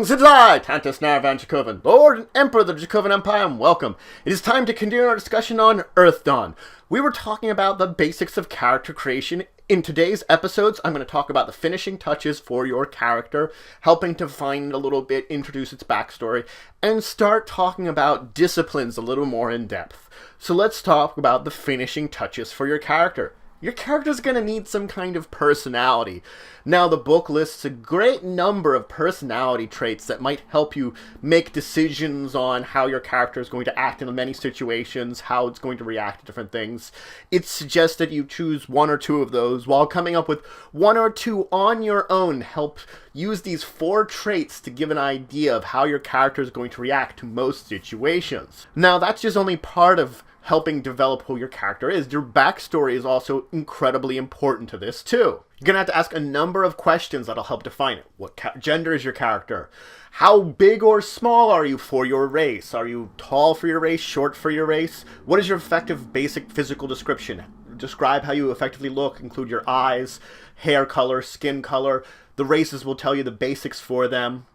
Greetings and I, Tantus Narvan Dracovin, Lord and Emperor of the Dracovin Empire, and welcome. It is time to continue our discussion on EARTHDAWN. We were talking about the basics of character creation. In today's episodes, I'm going to talk about the finishing touches for your character, helping to find a little bit, introduce its backstory, and start talking about disciplines a little more in depth. So let's talk about the finishing touches for your character. Your character's going to need some kind of personality. Now, the book lists a great number of personality traits that might help you make decisions on how your character is going to act in many situations, how it's going to react to different things. It suggests that you choose one or two of those, while coming up with one or two on your own. Help use these 4 traits to give an idea of how your character is going to react to most situations. Now, that's just only part of helping develop who your character is. Your backstory is also incredibly important to this too. You're gonna have to ask a number of questions that'll help define it. What gender is your character? How big or small are you for your race? Are you tall for your race, short for your race? What is your effective basic physical description? Describe how you effectively look, include your eyes, hair color, skin color. The races will tell you the basics for them.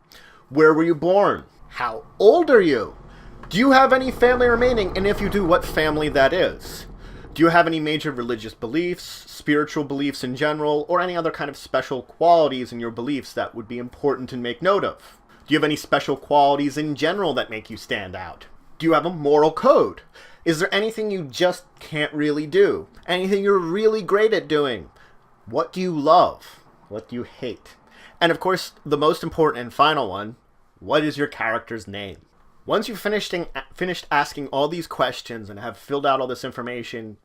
Where were you born? How old are you? Do you have any family remaining, and if you do, what family that is? Do you have any major religious beliefs, spiritual beliefs in general, or any other kind of special qualities in your beliefs that would be important to make note of? Do you have any special qualities in general that make you stand out? Do you have a moral code? Is there anything you just can't really do? Anything you're really great at doing? What do you love? What do you hate? And of course, the most important and final one, what is your character's name? Once you've finished asking all these questions and have filled out all this information,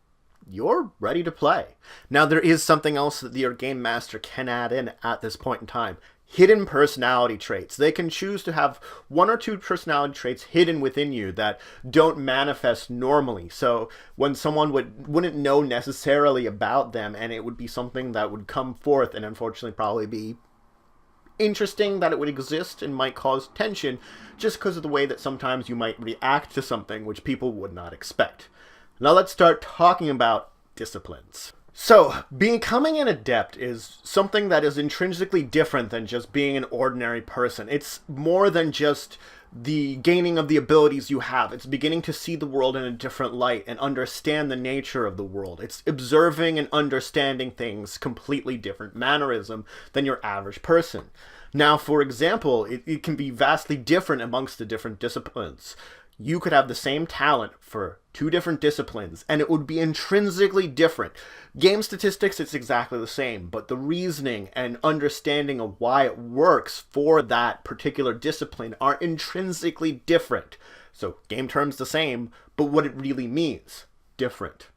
you're ready to play. Now, there is something else that your game master can add in at this point in time. Hidden personality traits. They can choose to have 1 or 2 personality traits hidden within you that don't manifest normally. So when someone wouldn't know necessarily about them, and it would be something that would come forth and unfortunately probably be interesting that it would exist and might cause tension just because of the way that sometimes you might react to something which people would not expect. Now let's start talking about disciplines. So, becoming an adept is something that is intrinsically different than just being an ordinary person. It's more than just the gaining of the abilities you have. It's beginning to see the world in a different light and understand the nature of the world. It's observing and understanding things completely different mannerism than your average person. Now, for example, it can be vastly different amongst the different disciplines. You could have the same talent for 2 different disciplines, and it would be intrinsically different. Game statistics, it's exactly the same, but the reasoning and understanding of why it works for that particular discipline are intrinsically different. So, game terms the same, but what it really means, different.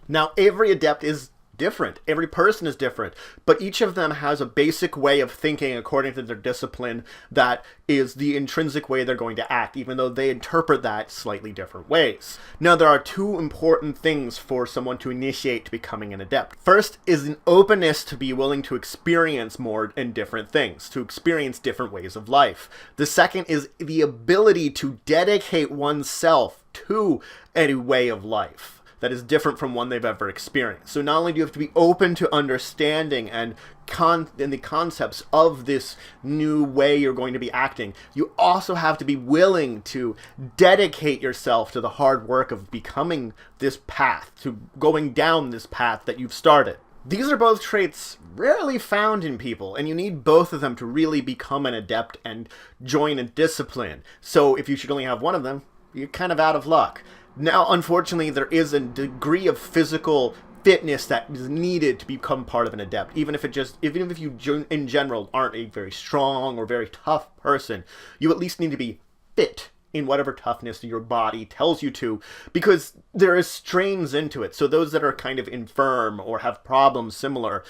Now, every adept is different. Every person is different, but each of them has a basic way of thinking according to their discipline that is the intrinsic way they're going to act, even though they interpret that slightly different ways. Now, there are 2 important things for someone to initiate to becoming an adept. First is an openness to be willing to experience more and different things, to experience different ways of life. The second is the ability to dedicate oneself to a way of life that is different from one they've ever experienced. So not only do you have to be open to understanding and the concepts of this new way you're going to be acting, you also have to be willing to dedicate yourself to the hard work of becoming this path, to going down this path that you've started. These are both traits rarely found in people, and you need both of them to really become an adept and join a discipline. So if you should only have one of them, you're kind of out of luck. Now, unfortunately, there is a degree of physical fitness that is needed to become part of an adept. Even if you in general aren't a very strong or very tough person, you at least need to be fit in whatever toughness your body tells you to, because there is strains into it. So those that are kind of infirm or have problems similar,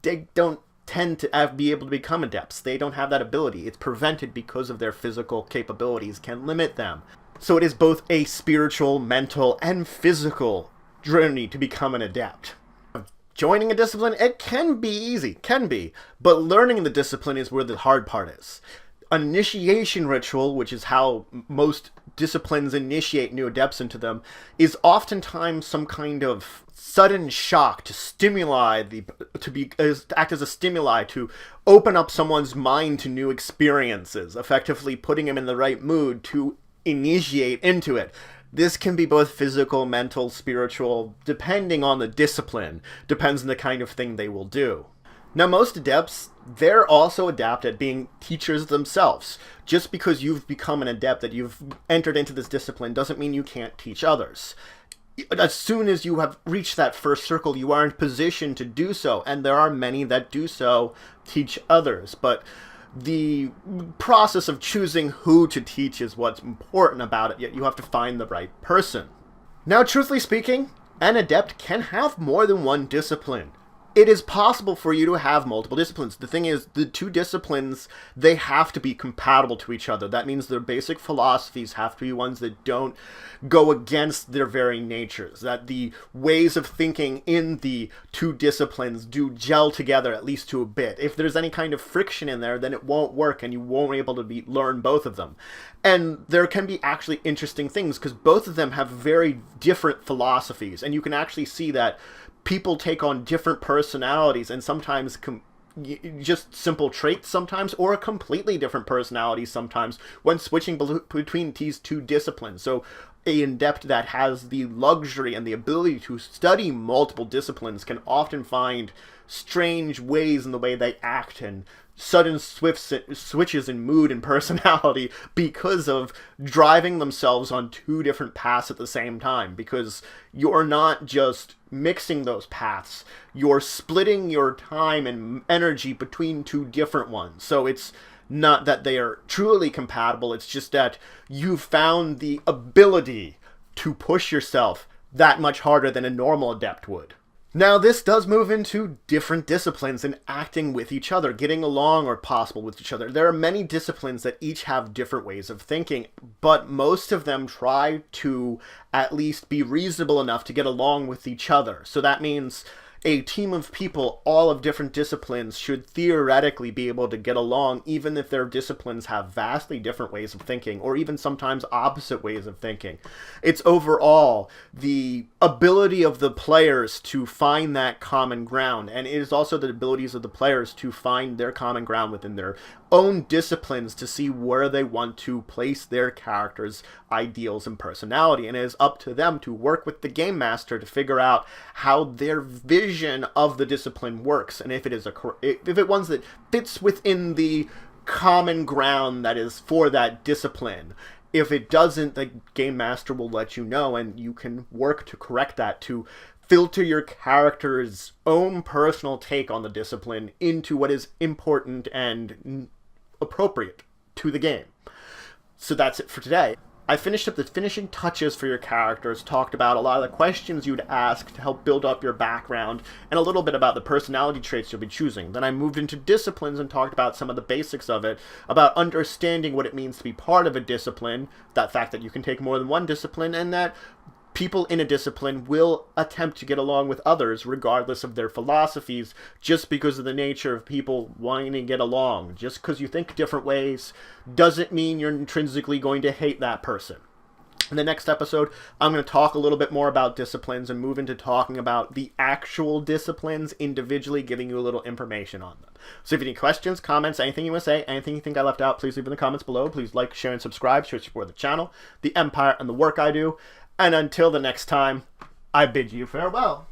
they don't tend to be able to become adepts. They don't have that ability. It's prevented because of their physical capabilities can limit them. So it is both a spiritual, mental, and physical journey to become an adept. Joining a discipline, it can be easy, but learning the discipline is where the hard part is. An initiation ritual, which is how most disciplines initiate new adepts into them, is oftentimes some kind of sudden shock to act as a stimuli to open up someone's mind to new experiences, effectively putting them in the right mood to initiate into it. This can be both physical, mental, spiritual, depending on the discipline. Depends on the kind of thing they will do. Now, most adepts, they're also adept at being teachers themselves. Just because you've become an adept, that you've entered into this discipline, doesn't mean you can't teach others. As soon as you have reached that first circle, you are in position to do so, and there are many that do so, teach others. But the process of choosing who to teach is what's important about it, yet you have to find the right person. Now, truthfully speaking, an adept can have more than one discipline. It is possible for you to have multiple disciplines. The thing is, the two disciplines, they have to be compatible to each other. That means their basic philosophies have to be ones that don't go against their very natures. That the ways of thinking in the two disciplines do gel together, at least to a bit. If there's any kind of friction in there, then it won't work and you won't be able to learn both of them. And there can be actually interesting things because both of them have very different philosophies. And you can actually see that people take on different personalities and sometimes just simple traits sometimes, or a completely different personality sometimes when switching between these two disciplines. So an adept that has the luxury and the ability to study multiple disciplines can often find strange ways in the way they act and sudden switches in mood and personality because of driving themselves on two different paths at the same time, because you're not just mixing those paths, you're splitting your time and energy between two different ones. So it's not that they are truly compatible, it's just that you've found the ability to push yourself that much harder than a normal adept would. Now, this does move into different disciplines and acting with each other, getting along or possible with each other. There are many disciplines that each have different ways of thinking, but most of them try to at least be reasonable enough to get along with each other. So that means a team of people, all of different disciplines, should theoretically be able to get along, even if their disciplines have vastly different ways of thinking, or even sometimes opposite ways of thinking. It's overall the ability of the players to find that common ground, and it is also the abilities of the players to find their common ground within their own disciplines to see where they want to place their characters' ideals and personality, and it is up to them to work with the game master to figure out how their vision of the discipline works, and if it is ones that fits within the common ground that is for that discipline. If it doesn't, the game master will let you know, and you can work to correct that, to filter your character's own personal take on the discipline into what is important and appropriate to the game. So that's it for today. I finished up the finishing touches for your characters, talked about a lot of the questions you'd ask to help build up your background, and a little bit about the personality traits you'll be choosing. Then I moved into disciplines and talked about some of the basics of it, about understanding what it means to be part of a discipline, that fact that you can take more than one discipline, and that people in a discipline will attempt to get along with others regardless of their philosophies, just because of the nature of people wanting to get along. Just because you think different ways doesn't mean you're intrinsically going to hate that person. In the next episode, I'm going to talk a little bit more about disciplines and move into talking about the actual disciplines individually, giving you a little information on them. So if you have any questions, comments, anything you want to say, anything you think I left out, please leave in the comments below. Please like, share, and subscribe to support the channel, the Empire, and the work I do. And until the next time, I bid you farewell.